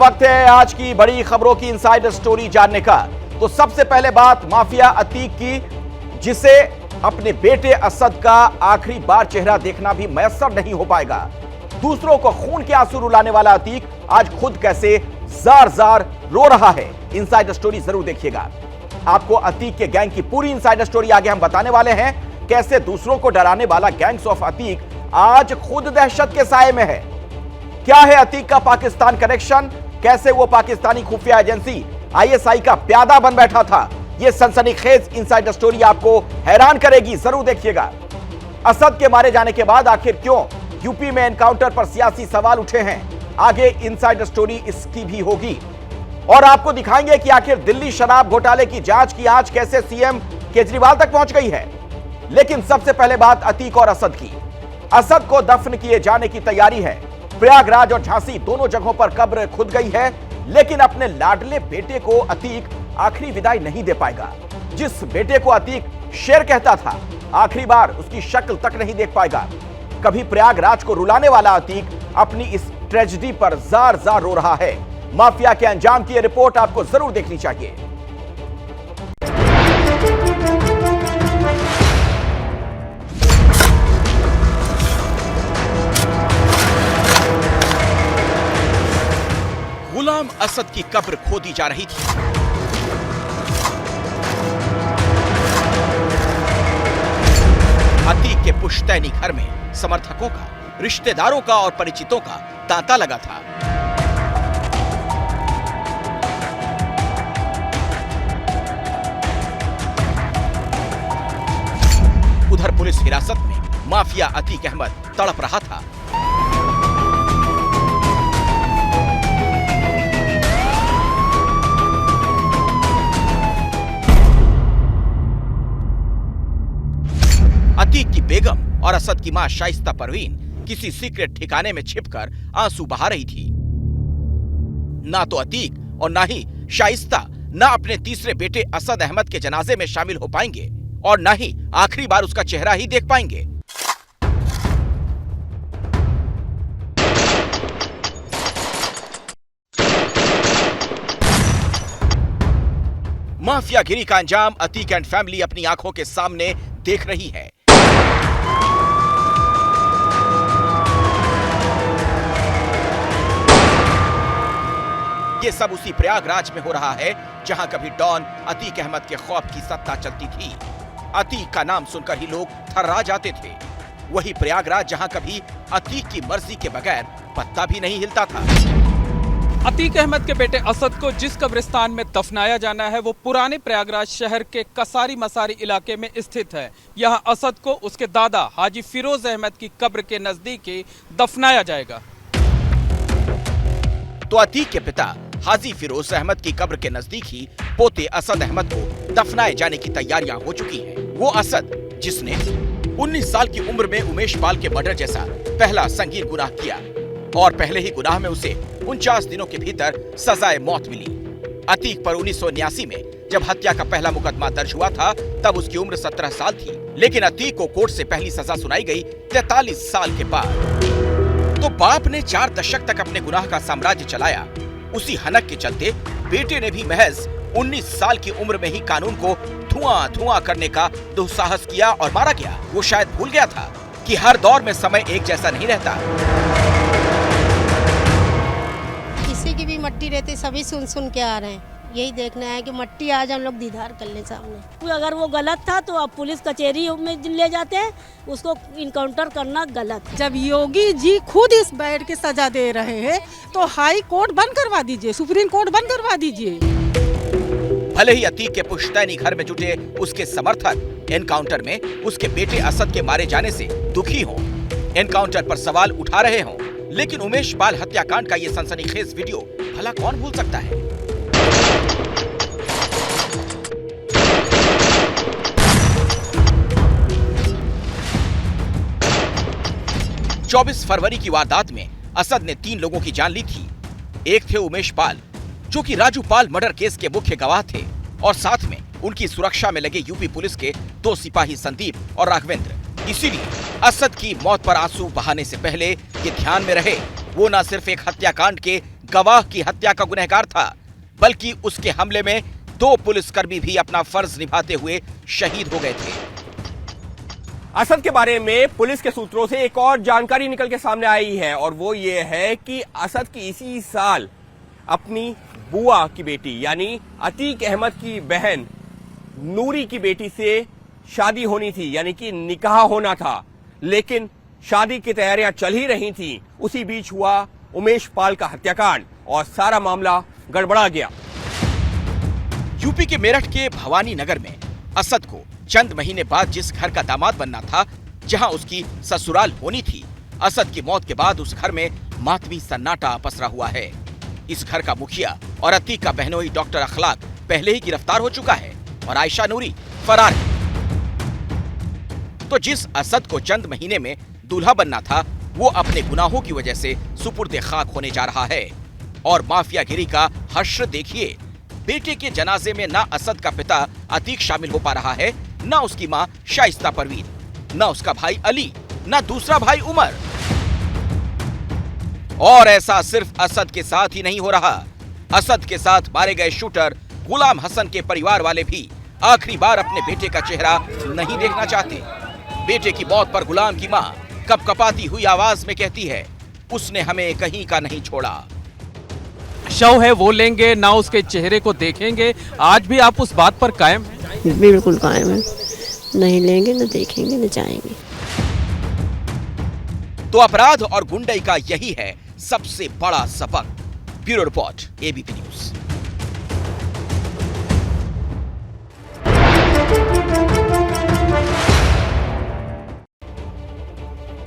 वक्त है आज की बड़ी खबरों की इनसाइड स्टोरी जानने का। तो सबसे पहले बात माफिया अतीक की, जिसे अपने बेटे असद का आखिरी बार चेहरा देखना भी मैसर नहीं हो पाएगा। दूसरों को खून के आंसू रुलाने वाला अतीक आज खुद कैसे जार जार रो रहा है। इनसाइड स्टोरी जरूर देखिएगा। आपको अतीक के गैंग की पूरी इनसाइड स्टोरी आगे हम बताने वाले हैं। कैसे दूसरों को डराने वाला गैंग्स ऑफ अतीक आज खुद दहशत के साए में है। क्या है अतीक का पाकिस्तान कनेक्शन, कैसे वो पाकिस्तानी खुफिया एजेंसी आईएसआई का प्यादा बन बैठा था। यह सनसनीखेज इनसाइड स्टोरी आपको हैरान करेगी, जरूर देखिएगा। असद के मारे जाने के बाद आखिर क्यों यूपी में एनकाउंटर पर सियासी सवाल उठे हैं, आगे इनसाइड स्टोरी इसकी भी होगी। और आपको दिखाएंगे कि आखिर दिल्ली शराब घोटाले की जांच की आंच कैसे सीएम केजरीवाल तक पहुंच गई है। लेकिन सबसे पहले बात अतीक और असद की। असद को दफन किए जाने की तैयारी है। प्रयागराज और झांसी दोनों जगहों पर कब्र खुद गई है, लेकिन अपने लाडले बेटे को अतीक आखिरी विदाई नहीं दे पाएगा। जिस बेटे को अतीक शेर कहता था, आखिरी बार उसकी शक्ल तक नहीं देख पाएगा। कभी प्रयागराज को रुलाने वाला अतीक अपनी इस ट्रेजेडी पर जार जार रो रहा है। माफिया के अंजाम की रिपोर्ट आपको जरूर देखनी चाहिए। गुलाम असद की कब्र खोदी जा रही थी। अतीक के पुश्तैनी घर में समर्थकों का, रिश्तेदारों का और परिचितों का तांता लगा था। उधर पुलिस हिरासत में माफिया अतीक अहमद तड़प रहा था। अतीक की बेगम और असद की मां शाइस्ता परवीन किसी सीक्रेट ठिकाने में छिपकर आंसू बहा रही थी। ना तो अतीक और ना ही शाइस्ता ना अपने तीसरे बेटे असद अहमद के जनाजे में शामिल हो पाएंगे और ना ही आखिरी बार उसका चेहरा ही देख पाएंगे। माफियागिरी का अंजाम अतीक एंड फैमिली अपनी आंखों के सामने देख रही है। ये सब उसी प्रयागराज में हो रहा है जहां कभी डॉन अतीक अहमद के खौफ की सत्ता चलती थी। अतीक का नाम सुनकर ही लोग थर्रा जाते थे। वही प्रयागराज जहां कभी अतीक की मर्जी के बगैर पत्ता भी नहीं हिलता था। अतीक अहमद के बेटे असद को जिस कब्रिस्तान में दफनाया जाना है वो पुराने प्रयागराज शहर के कसारी मसारी इलाके में स्थित है। यहाँ असद को उसके दादा हाजी फिरोज अहमद की कब्र के नजदीक ही दफनाया जाएगा। तो अतीक के पिता हाजी फिरोज अहमद की कब्र के नजदीक ही पोते असद अहमद को दफनाए जाने की तैयारियां हो चुकी हैं। वो असद जिसने 19 साल की उम्र में उमेश पाल के मर्डर जैसा पहला संगीन गुनाह किया और पहले ही गुनाह में उसे 49 दिनों के भीतर सजाए मौत मिली। अतीक पर 1989 में जब हत्या का पहला मुकदमा दर्ज हुआ था तब उसकी उम्र 17 साल थी, लेकिन अतीक को कोर्ट से पहली सजा सुनाई गई 43 साल के बाद। तो बाप ने 4 दशक तक अपने गुनाह का साम्राज्य चलाया। उसी हनक के चलते बेटे ने भी महज 19 साल की उम्र में ही कानून को धुआं धुआं करने का दुस्साहस किया और मारा गया। वो शायद भूल गया था कि हर दौर में समय एक जैसा नहीं रहता। किसी की भी मट्टी रहती सभी सुन सुन के आ रहे हैं। यही देखना है कि मट्टी आज हम लोग दीदार कर ले सामने। अगर वो गलत था तो अब पुलिस कचहरी में ले जाते हैं, उसको इनकाउंटर करना गलत। जब योगी जी खुद इस बैठ के सजा दे रहे हैं तो हाई कोर्ट बंद करवा दीजिए, सुप्रीम कोर्ट बंद करवा दीजिए। भले ही अतीक के पुश्तैनी घर में जुटे उसके समर्थक एनकाउंटर में उसके बेटे असद के मारे जाने से दुखी हों, एनकाउंटर पर सवाल उठा रहे हों, लेकिन उमेश पाल हत्याकांड का ये सनसनीखेज वीडियो भला कौन भूल सकता है। 24 फरवरी की वारदात में असद ने 3 लोगों की जान ली थी। एक थे उमेश पाल, जो कि राजू पाल मर्डर केस के मुख्य गवाह थे, और साथ में उनकी सुरक्षा में लगे यूपी पुलिस के 2 सिपाही संदीप और राघवेंद्र। इसीलिए असद की मौत पर आंसू बहाने से पहले ये ध्यान में रहे वो न सिर्फ एक हत्याकांड के गवाह की हत्या का गुनहगार था, बल्कि उसके हमले में 2 पुलिसकर्मी भी अपना फर्ज निभाते हुए शहीद हो गए थे। असद के बारे में पुलिस के सूत्रों से एक और जानकारी निकल के सामने आई है, और वो ये है कि असद की इसी साल अपनी बुआ की बेटी यानी अतीक अहमद की बहन नूरी की बेटी से शादी होनी थी, यानी कि निकाह होना था, लेकिन शादी की तैयारियां चल ही रही थी। उसी बीच हुआ उमेश पाल का हत्याकांड और सारा मामला गड़बड़ा गया। यूपी के मेरठ के भवानी नगर में असद को चंद महीने बाद जिस घर का दामाद बनना था, जहां उसकी ससुराल होनी थी, असद की मौत के बाद उस घर में मातमी सन्नाटा पसरा हुआ है। इस घर का मुखिया और अतीक का बहनोई डॉक्टर अखलाक पहले ही गिरफ्तार हो चुका है और आयशा नूरी फरार है। तो जिस असद को चंद महीने में दूल्हा बनना था, वो अपने गुनाहों की वजह से सुपुर्दे खाक होने जा रहा है। और माफियागिरी का हश्र देखिए, बेटे के जनाजे में ना असद का पिता अतीक शामिल हो पा रहा है, ना उसकी मां शाइस्ता परवीन, ना उसका भाई अली, ना दूसरा भाई उमर। और ऐसा सिर्फ असद के साथ ही नहीं हो रहा। असद के साथ मारे गए शूटर गुलाम हसन के परिवार वाले भी आखिरी बार अपने बेटे का चेहरा नहीं देखना चाहते। बेटे की मौत पर गुलाम की मां कपकपाती हुई आवाज में कहती है, उसने हमें कहीं का नहीं छोड़ा। शव है वो लेंगे ना उसके चेहरे को देखेंगे। आज भी आप उस बात पर कायम हैं? बिल्कुल कायम है, नहीं लेंगे न देखेंगे न जाएंगे। तो अपराध और गुंडई का यही है सबसे बड़ा सबक। Bureau report, ABP news.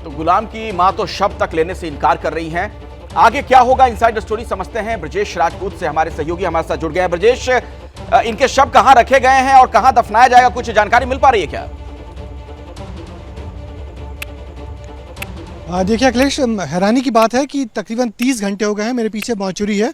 तो गुलाम की मां तो शव तक लेने से इनकार कर रही हैं। आगे क्या होगा, इनसाइड स्टोरी समझते हैं। ब्रजेश राजपूत से हमारे सहयोगी हमारे साथ जुड़ गए हैं। ब्रजेश, इनके शव कहां रखे गए हैं और कहां दफनाया जाएगा, कुछ जानकारी मिल पा रही है क्या? देखिए अखिलेश, हैरानी की बात है कि तकरीबन 30 घंटे हो गए हैं। मेरे पीछे मौचूरी है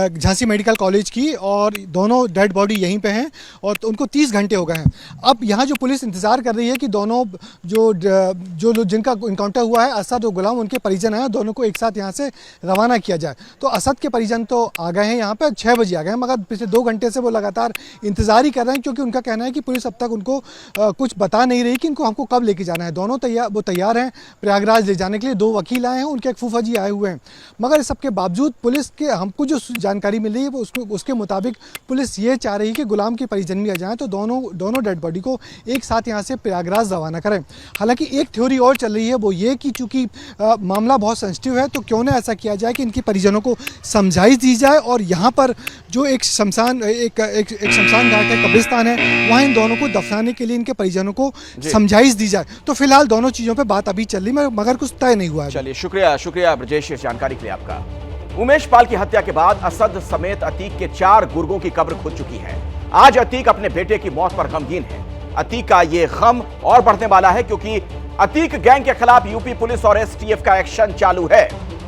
झांसी मेडिकल कॉलेज की, और दोनों डेड बॉडी यहीं पे हैं और तो उनको 30 घंटे हो गए हैं। अब यहाँ जो पुलिस इंतज़ार कर रही है कि दोनों जो जिनका इनकाउंटर हुआ है, असद और गुलाम, उनके परिजन हैं, दोनों को एक साथ यहाँ से रवाना किया जाए। तो असद के परिजन तो आ गए हैं यहाँ पर, 6 बजे आ गए हैं, मगर पिछले 2 घंटे से वो लगातार इंतज़ार ही कर रहे हैं, क्योंकि उनका कहना है कि पुलिस अब तक उनको कुछ बता नहीं रही कि इनको हमको कब लेके जाना है। दोनों तैयार हैं प्रयागराज ले जाने के लिए। 2 वकील आए हैं, उनके एक फूफा जी आए हुए हैं, मगर इस सबके बावजूद पुलिस के हमको जो जानकारी मिल रही है वो उसके मुताबिक पुलिस ये चाह रही है कि गुलाम के परिजन भी आ जाएं, तो दोनों डेड बॉडी को एक साथ यहाँ से प्रयागराज रवाना करें। हालांकि एक थ्योरी और चल रही है, वो ये कि चूंकि मामला बहुत सेंसिटिव है, तो क्यों ना ऐसा किया जाए कि इनके परिजनों को समझाइश दी जाए, और यहाँ पर जो एक शमशान घाट है, कब्रिस्तान है, वहाँ इन दोनों को दफनाने के लिए इनके परिजनों को समझाइश दी जाए। तो फिलहाल दोनों चीज़ों पर बात अभी चल रही, मगर कुछ तय नहीं हुआ। चलिए, शुक्रिया ब्रजेश इस जानकारी के लिए आपका। उमेश पाल की हत्या के बाद असद समेत अतीक के 4 गुर्गों की कब्र खुद चुकी है। आज अतीक अपने बेटे की मौत पर गमगीन है। अतीक का ये गम और बढ़ने वाला है, क्योंकि अतीक गैंग के खिलाफ यूपी पुलिस और एसटीएफ का एक्शन चालू है।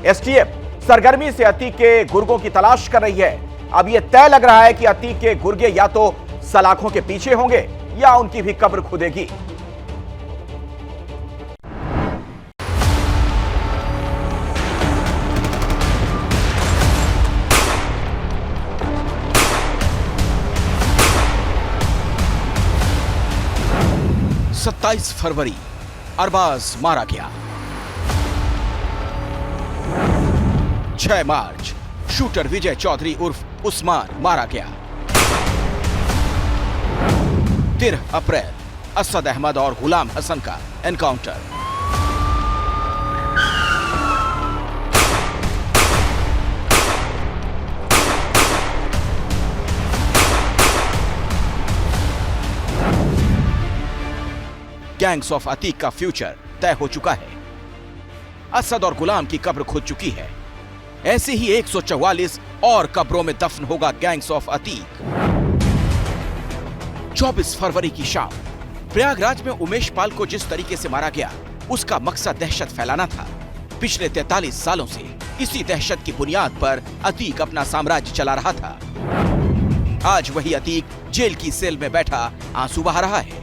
एसटीएफ सरगर्मी से अतीक के गुर्गों की तलाश कर रही है। अब यह तय लग रहा है कि अतीक के गुर्गे या तो सलाखों के पीछे होंगे या उनकी भी कब्र खुदेगी। सत्ताईस फरवरी अरबाज मारा गया। 6 मार्च शूटर विजय चौधरी उर्फ उस्मान मारा गया। 13 अप्रैल असद अहमद और गुलाम हसन का एनकाउंटर। 'गैंग्स ऑफ अतीक' का फ्यूचर तय हो चुका है। असद और गुलाम की कब्र खुद चुकी है। ऐसे ही 144 और कब्रों में दफन होगा गैंग्स ऑफ अतीक। 24 फरवरी की शाम प्रयागराज में उमेश पाल को जिस तरीके से मारा गया, उसका मकसद दहशत फैलाना था। पिछले 43 सालों से इसी दहशत की बुनियाद पर अतीक अपना साम्राज्य चला रहा था। आज वही अतीक जेल की सेल में बैठा आंसू बहा रहा है।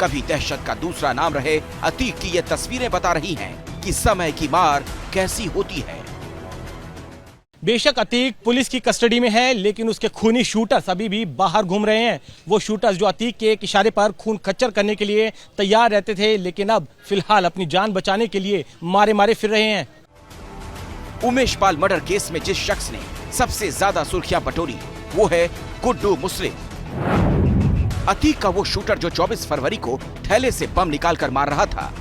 कभी दहशत का दूसरा नाम रहे अतीक की ये तस्वीरें बता रही हैं कि समय की मार कैसी होती है। बेशक अतीक पुलिस की कस्टडी में है, लेकिन उसके खूनी शूटर्स अभी भी बाहर घूम रहे हैं। वो शूटर्स जो अतीक के एक इशारे पर खून खच्चर करने के लिए तैयार रहते थे, लेकिन अब फिलहाल अपनी जान बचाने के लिए मारे मारे फिर रहे हैं। उमेश पाल मर्डर केस में जिस शख्स ने सबसे ज्यादा सुर्खियां बटोरी वो है गुड्डू मुस्लिम। अतीक का वो शूटर जो 24 फरवरी को थैले से बम निकालकर मार रहा था।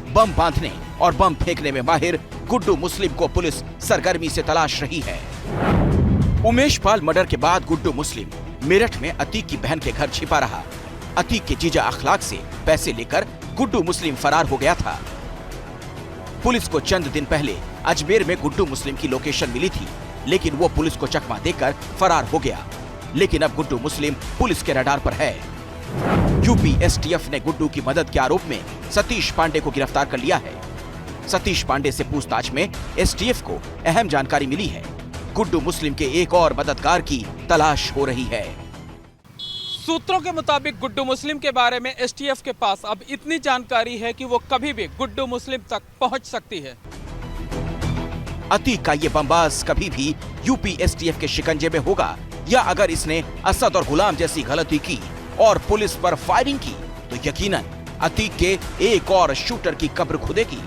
बम बांधने और बम फेंकने में माहिर गुड्डू मुस्लिम को पुलिस सरगर्मी से तलाश रही है। उमेश पाल मर्डर के बाद गुड्डू मुस्लिम मेरठ में अतीक की बहन के घर छिपा रहा। अतीक के जीजा अखलाक से पैसे लेकर गुड्डू मुस्लिम फरार हो गया था। पुलिस को चंद दिन पहले अजमेर में गुड्डू मुस्लिम की लोकेशन मिली थी, लेकिन वो पुलिस को चकमा देकर फरार हो गया। लेकिन अब गुड्डू मुस्लिम पुलिस के रडार पर है। यूपी एसटीएफ ने गुड्डू की मदद के आरोप में सतीश पांडे को गिरफ्तार कर लिया है। सतीश पांडे से पूछताछ में एसटीएफ को अहम जानकारी मिली है। गुड्डू मुस्लिम के एक और मददगार की तलाश हो रही है। सूत्रों के मुताबिक गुड्डू मुस्लिम के बारे में एसटीएफ के पास अब इतनी जानकारी है कि वो कभी भी गुड्डू मुस्लिम तक पहुंच सकती है। अतीक का ये बमबाज कभी भी यूपी एसटीएफ के शिकंजे में होगा, या अगर इसने असद और गुलाम जैसी गलती की और पुलिस पर फायरिंग की तो यकीनन अतीक के एक और शूटर की कब्र खुदेगी।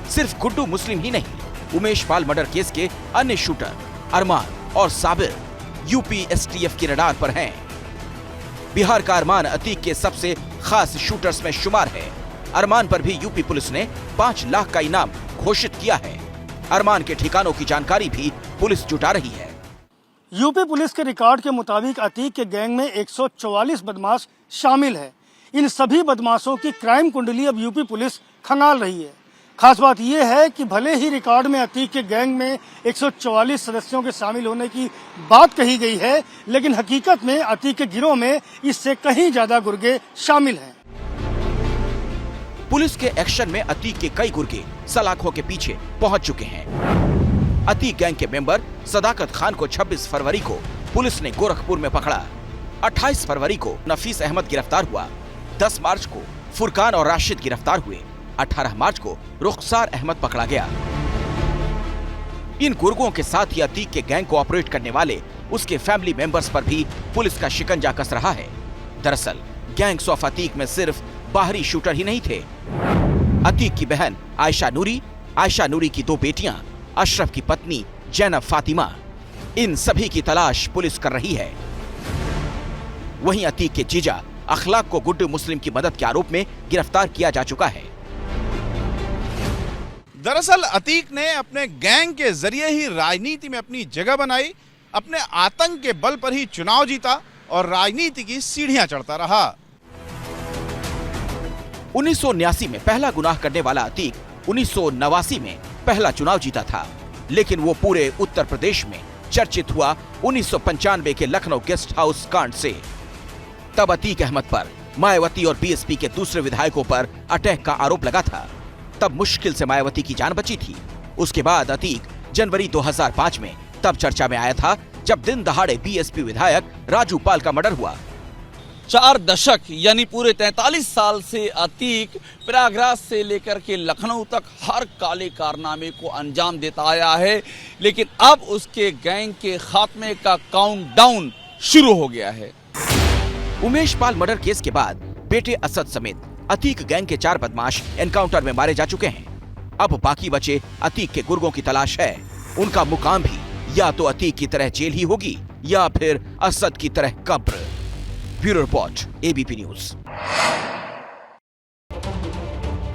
सिर्फ गुड्डू मुस्लिम ही नहीं, उमेश पाल मर्डर केस के अन्य शूटर अरमान और साबिर यूपी एसटीएफ की रडार पर हैं। बिहार का अरमान अतीक के सबसे खास शूटर्स में शुमार है। अरमान पर भी यूपी पुलिस ने 5 लाख का इनाम घोषित किया है। अरमान के ठिकानों की जानकारी भी पुलिस जुटा रही है। यूपी पुलिस के रिकॉर्ड के मुताबिक अतीक के गैंग में 144 बदमाश शामिल है। इन सभी बदमाशों की क्राइम कुंडली अब यूपी पुलिस खंगाल रही है। खास बात यह है कि भले ही रिकॉर्ड में अतीक के गैंग में 144 सदस्यों के शामिल होने की बात कही गई है, लेकिन हकीकत में अतीक के गिरोह में इससे कहीं ज्यादा गुर्गे शामिल हैं। पुलिस के एक्शन में अतीक के कई गुर्गे सलाखों के पीछे पहुंच चुके हैं। अतीक गैंग के मेंबर सदाकत खान को 26 फरवरी को पुलिस ने गोरखपुर में पकड़ा। 28 फरवरी को नफीस अहमद गिरफ्तार हुआ। 10 मार्च को फुरकान और राशिद गिरफ्तार हुए। 18 मार्च को रुखसार अहमद पकड़ा गया। इन गुर्गों के साथ ही अतीक के गैंग को ऑपरेट करने वाले उसके फैमिली मेंबर्स पर भी पुलिस का शिकंजा कस रहा है। दरअसल गैंग्स ऑफ अतीक में सिर्फ बाहरी शूटर ही नहीं थे। अतीक की बहन आयशा नूरी की 2 बेटियां, अशरफ की पत्नी जैनब फातिमा, इन सभी की तलाश पुलिस कर रही है। वहीं अतीक के जीजा अखलाक को गुड्डू मुस्लिम की मदद के आरोप में गिरफ्तार किया जा चुका है। दरअसल अतीक ने अपने गैंग के जरिए ही राजनीति में अपनी जगह बनाई, अपने आतंक के बल पर ही चुनाव जीता और राजनीति की सीढ़ियां चढ़ता रहा। 1979 में पहला गुनाह करने वाला अतीक 1989 में पहला चुनाव जीता था, लेकिन वो पूरे उत्तर प्रदेश में चर्चित हुआ 1995 के लखनऊ गेस्ट हाउस कांड से। तब अतीक अहमद पर मायावती और बीएसपी के दूसरे विधायकों पर अटैक का आरोप लगा था। तब मुश्किल से मायावती की जान बची थी। उसके बाद अतीक जनवरी 2005 में तब चर्चा में आया था जब दिन दहाड़े बीएसपी विधायक राजू पाल का मर्डर हुआ। 4 दशक यानी पूरे 43 साल से अतीक प्रयागराज से लेकर के लखनऊ तक हर काले कारनामे को अंजाम देता आया है, लेकिन अब उसके गैंग के खात्मे का काउंटडाउन शुरू हो गया है। उमेश पाल मर्डर केस के बाद बेटे असद समेत अतीक गैंग के 4 बदमाश एनकाउंटर में मारे जा चुके हैं। अब बाकी बचे अतीक के गुर्गों की तलाश है। उनका मुकाम भी या तो अतीक की तरह जेल ही होगी या फिर असद की तरह कब्र। Bureau report, ABP news.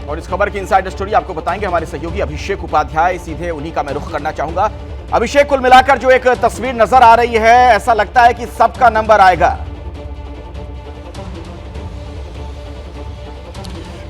और इस खबर की इनसाइड स्टोरी आपको बताएंगे हमारे सहयोगी अभिषेक उपाध्याय। सीधे उन्हीं का मैं रुख करना चाहूंगा। अभिषेक, कुल मिलाकर जो एक तस्वीर नजर आ रही है, ऐसा लगता है कि सबका नंबर आएगा।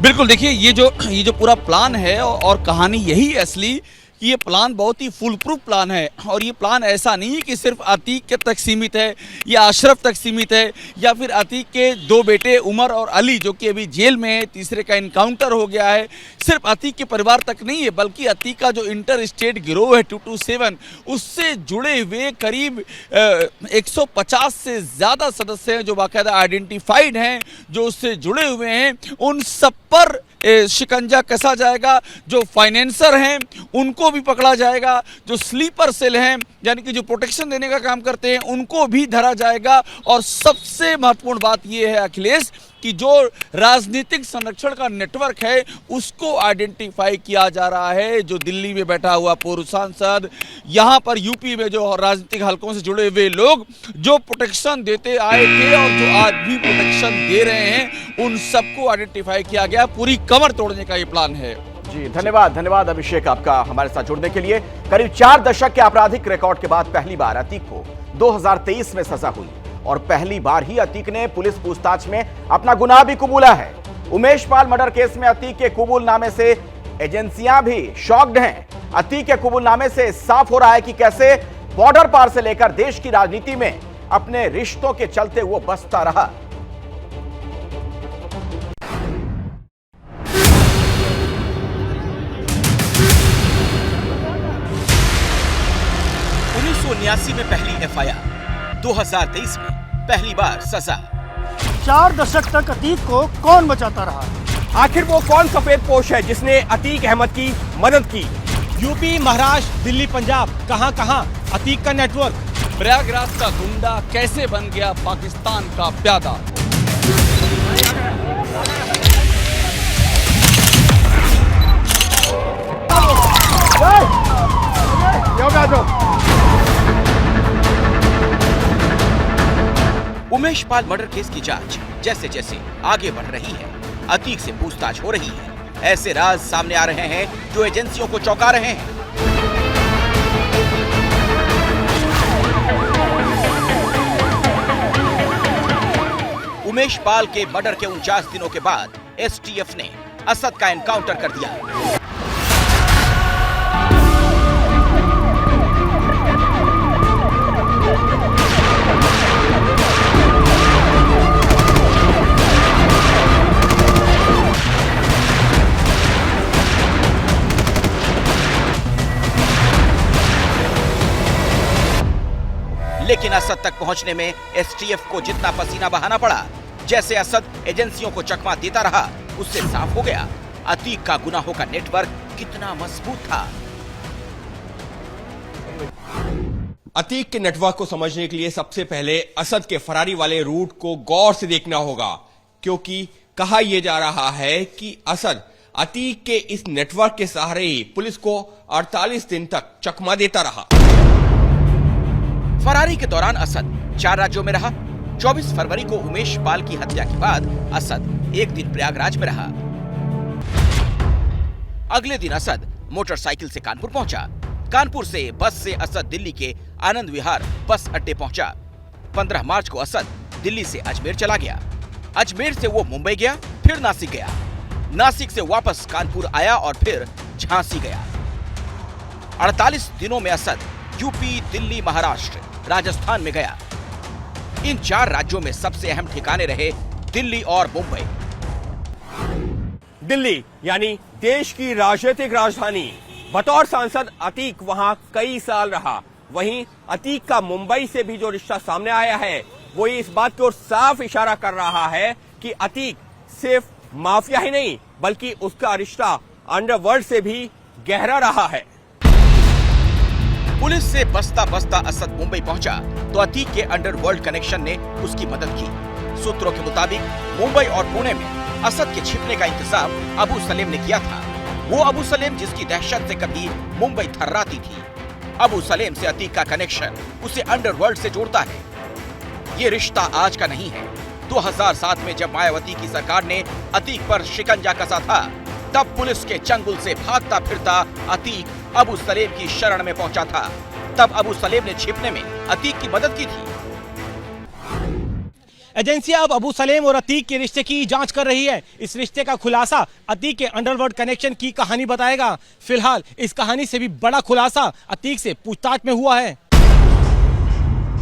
बिल्कुल, देखिए ये जो पूरा प्लान है और कहानी यही है असली कि ये प्लान बहुत ही फुल प्रूफ प्लान है। और ये प्लान ऐसा नहीं है कि सिर्फ अतीक के तक सीमित है या अशरफ तक सीमित है या फिर अतीक के 2 बेटे उमर और अली जो कि अभी जेल में है, तीसरे का इनकाउंटर हो गया है, सिर्फ अतीक के परिवार तक नहीं है, बल्कि अतीक का जो इंटर स्टेट गिरोह है 227 उससे जुड़े हुए करीब 150 से ज़्यादा सदस्य हैं जो बाकायदा आइडेंटिफाइड हैं, जो उससे जुड़े हुए हैं। उन सब पर शिकंजा कसा जाएगा, जो फाइनेंसर हैं उनको भी पकड़ा जाएगा, जो स्लीपर सेल हैं यानी कि जो प्रोटेक्शन देने का काम करते हैं उनको भी धरा जाएगा। और सबसे महत्वपूर्ण बात यह है अखिलेश कि जो राजनीतिक संरक्षण का नेटवर्क है उसको आइडेंटिफाई किया जा रहा है। जो दिल्ली में बैठा हुआ पूर्व सांसद, यहाँ पर यूपी में जो राजनीतिक हलकों से जुड़े हुए लोग जो प्रोटेक्शन देते आए थे और जो आज भी प्रोटेक्शन दे रहे हैं, उन सबको आइडेंटिफाई किया गया। पूरी कमर तोड़ने का ये प्लान है। जी धन्यवाद अभिषेक आपका हमारे साथ जुड़ने के लिए। करीब 4 दशक के आपराधिक रिकॉर्ड के बाद पहली बार अतीक को 2023 में सजा हुई और पहली बार ही अतीक ने पुलिस पूछताछ में अपना गुनाह भी कबूला है। उमेश पाल मर्डर केस में अतीक के कबूलनामे से एजेंसियां भी शॉक्ड हैं। अतीक के कबूलनामे से साफ हो रहा है कि कैसे बॉर्डर पार से लेकर देश की राजनीति में अपने रिश्तों के चलते वो बसता रहा। में पहली एफआईआर, 2023 में पहली बार सजा। 4 दशक तक अतीक को कौन बचाता रहा? आखिर वो कौन सफेदपोश है जिसने अतीक अहमद की मदद की? यूपी, महाराष्ट्र, दिल्ली, पंजाब, कहां अतीक का नेटवर्क। प्रयागराज का गुंडा कैसे बन गया पाकिस्तान का प्यादा? उमेश पाल मर्डर केस की जांच जैसे जैसे आगे बढ़ रही है, अतीक से पूछताछ हो रही है, ऐसे राज सामने आ रहे हैं जो एजेंसियों को चौंका रहे हैं। उमेश पाल के मर्डर के 49 दिनों के बाद एसटीएफ ने असद का एनकाउंटर कर दिया। लेकिन असद तक पहुंचने में एसटीएफ को जितना पसीना बहाना पड़ा, जैसे असद एजेंसियों को चकमा देता रहा, उससे साफ हो गया अतीक का गुनाहों का नेटवर्क कितना मजबूत था। अतीक के नेटवर्क को समझने के लिए सबसे पहले असद के फरारी वाले रूट को गौर से देखना होगा, क्योंकि कहा यह जा रहा है कि असद अतीक के इस नेटवर्क के सहारे ही पुलिस को 48 दिन तक चकमा देता रहा। फरारी के दौरान असद 4 राज्यों में रहा। 24 फरवरी को उमेश पाल की हत्या के बाद असद एक दिन प्रयागराज में रहा। अगले दिन असद मोटरसाइकिल से कानपुर पहुंचा। कानपुर से बस से असद दिल्ली के आनंद विहार बस अड्डे पहुंचा। 15 मार्च को असद दिल्ली से अजमेर चला गया। अजमेर से वो मुंबई गया, फिर नासिक गया। नासिक से वापस कानपुर आया और फिर झांसी गया। 48 दिनों में असद यूपी, दिल्ली, महाराष्ट्र, राजस्थान में गया। इन 4 राज्यों में सबसे अहम ठिकाने रहे दिल्ली और मुंबई। दिल्ली यानी देश की राजनीतिक राजधानी। बतौर सांसद अतीक वहां कई साल रहा। वहीं अतीक का मुंबई से भी जो रिश्ता सामने आया है वो इस बात की ओर साफ इशारा कर रहा है कि अतीक सिर्फ माफिया ही नहीं बल्कि उसका रिश्ता अंडरवर्ल्ड से भी गहरा रहा है। पुलिस से बसता बसता असद मुंबई पहुंचा तो अतीक के अंडरवर्ल्ड कनेक्शन ने उसकी मदद की। सूत्रों के मुताबिक मुंबई और पुणे में असद के छिपने का इंतजाम अबू सलेम ने किया था। वो अबू सलेम जिसकी दहशत से कभी मुंबई थर्राती थी। अबू सलेम से अतीक का कनेक्शन उसे अंडरवर्ल्ड से जोड़ता है। ये रिश्ता आज का नहीं है। 2007 में जब मायावती की सरकार ने अतीक पर शिकंजा कसा था, तब पुलिस के चंगुल से भागता फिरता अतीक अबू सलेम की शरण में पहुंचा था। तब अबू सलेम ने छिपने में अतीक की मदद की थी। एजेंसियां अब अबू सलेम और अतीक के रिश्ते की जांच कर रही है। इस रिश्ते का खुलासा अतीक के अंडरवर्ल्ड कनेक्शन की कहानी बताएगा। फिलहाल इस कहानी से भी बड़ा खुलासा अतीक से पूछताछ में हुआ है।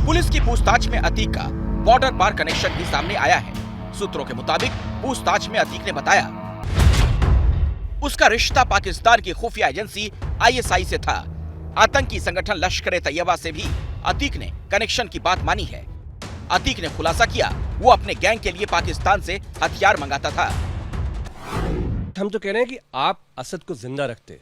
पुलिस की पूछताछ में अतीक का बॉर्डर पार कनेक्शन भी सामने आया है। सूत्रों के मुताबिक पूछताछ में अतीक ने बताया उसका रिश्ता पाकिस्तान की खुफिया एजेंसी आईएसआई से था। आतंकी संगठन लश्कर-ए-तैयबा से भी अतीक ने कनेक्शन की बात मानी है। अतीक ने खुलासा किया वो अपने गैंग के लिए पाकिस्तान से हथियार मंगाता था। हम तो कह रहे हैं कि आप असद को जिंदा रखते,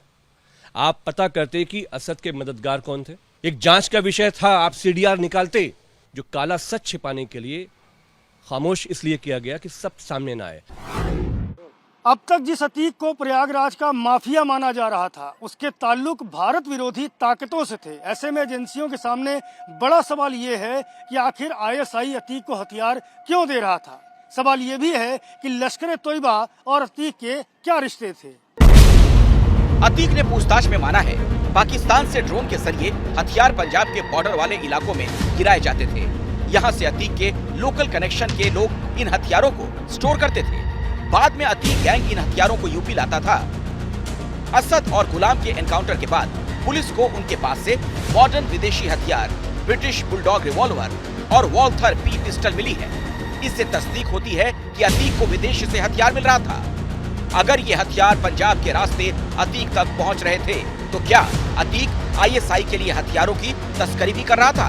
आप पता करते कि असद के मददगार कौन थे। एक जांच का विषय था, आप सीडीआर निकालते, जो काला सच छिपाने के लिए खामोश इसलिए किया गया कि सब सामने ना आए। अब तक जिस अतीक को प्रयागराज का माफिया माना जा रहा था, उसके ताल्लुक भारत विरोधी ताकतों से थे। ऐसे में एजेंसियों के सामने बड़ा सवाल ये है कि आखिर आईएसआई अतीक को हथियार क्यों दे रहा था। सवाल ये भी है कि लश्कर तोयबा और अतीक के क्या रिश्ते थे। अतीक ने पूछताछ में माना है पाकिस्तान से ड्रोन के जरिए हथियार पंजाब के बॉर्डर वाले इलाकों में गिराए जाते थे। यहाँ से अतीक के लोकल कनेक्शन के लोग इन हथियारों को स्टोर करते थे। बाद में अतीक गैंग इन हथियारों को यूपी लाता था। असद और गुलाम के एनकाउंटर के बाद पुलिस को उनके पास से मॉडर्न विदेशी हथियार, ब्रिटिश बुलडॉग रिवॉल्वर और वॉल्थर पी पिस्टल मिली है। इससे तस्दीक होती है कि अतीक को विदेश से हथियार मिल रहा था। अगर ये हथियार पंजाब के रास्ते अतीक तक पहुंच रहे थे, तो क्या अतीक आईएसआई के लिए हथियारों की तस्करी भी कर रहा था?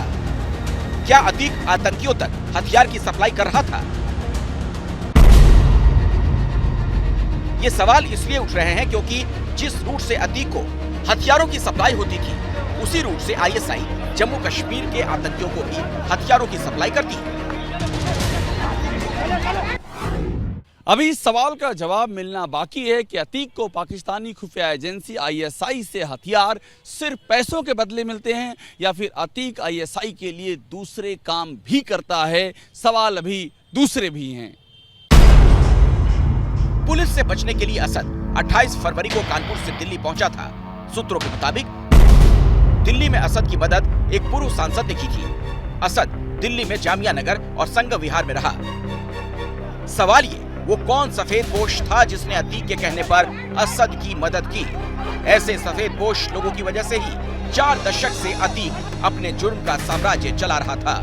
क्या अतीक आतंकियों तक हथियार की सप्लाई कर रहा था? ये सवाल इसलिए उठ रहे हैं क्योंकि जिस रूट से अतीक को हथियारों की सप्लाई होती थी, उसी रूट से आईएसआई जम्मू कश्मीर के आतंकियों को भी हथियारों की सप्लाई करती है। अभी इस सवाल का जवाब मिलना बाकी है कि अतीक को पाकिस्तानी खुफिया एजेंसी आईएसआई से हथियार सिर्फ पैसों के बदले मिलते हैं या फिर अतीक आईएसआई के लिए दूसरे काम भी करता है। सवाल अभी दूसरे भी हैं। पुलिस से बचने के लिए असद 28 फरवरी को कानपुर से दिल्ली पहुंचा था। सूत्रों के मुताबिक दिल्ली में असद की मदद एक पूर्व सांसद ने की थी। असद दिल्ली में जामिया नगर और संघ विहार में रहा। सवाल ये, वो कौन सफेदपोश था जिसने अतीक के कहने पर असद की मदद की? ऐसे सफेदपोश लोगों की वजह से ही 4 दशक से अतीक अपने जुर्म का साम्राज्य चला रहा था।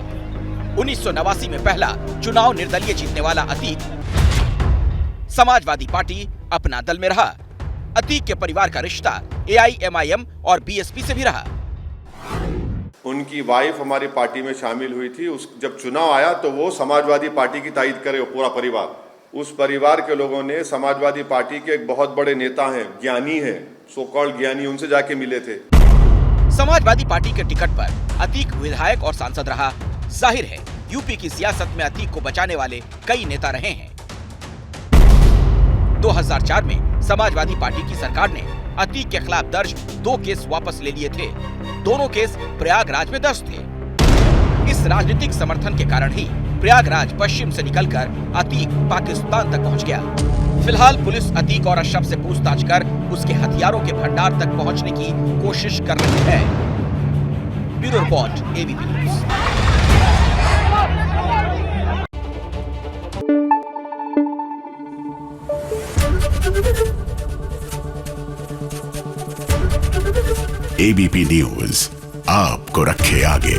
1989 में पहला चुनाव निर्दलीय जीतने वाला अतीक समाजवादी पार्टी अपना दल में रहा। अतीक के परिवार का रिश्ता एआईएमआईएम और बीएसपी से भी रहा। उनकी वाइफ हमारी पार्टी में शामिल हुई थी। जब चुनाव आया तो वो समाजवादी पार्टी की तायद करे, पूरा परिवार। उस परिवार के लोगों ने समाजवादी पार्टी के एक बहुत बड़े नेता हैं, ज्ञानी हैं, सो कॉल्ड ज्ञानी, उनसे जाके मिले थे। समाजवादी पार्टी के टिकट पर अतीक विधायक और सांसद रहा। जाहिर है यूपी की सियासत में अतीक को बचाने वाले कई नेता रहे हैं। 2004 में समाजवादी पार्टी की सरकार ने अतीक के खिलाफ दर्ज 2 केस वापस ले लिए थे। दोनों केस प्रयागराज में दर्ज थे। इस राजनीतिक समर्थन के कारण ही प्रयागराज पश्चिम से निकलकर अतीक पाकिस्तान तक पहुंच गया। फिलहाल पुलिस अतीक और अशरफ से पूछताछ कर उसके हथियारों के भंडार तक पहुंचने की कोशिश कर रही है। Bureau report, ABP news. ABP news आपको रखे आगे।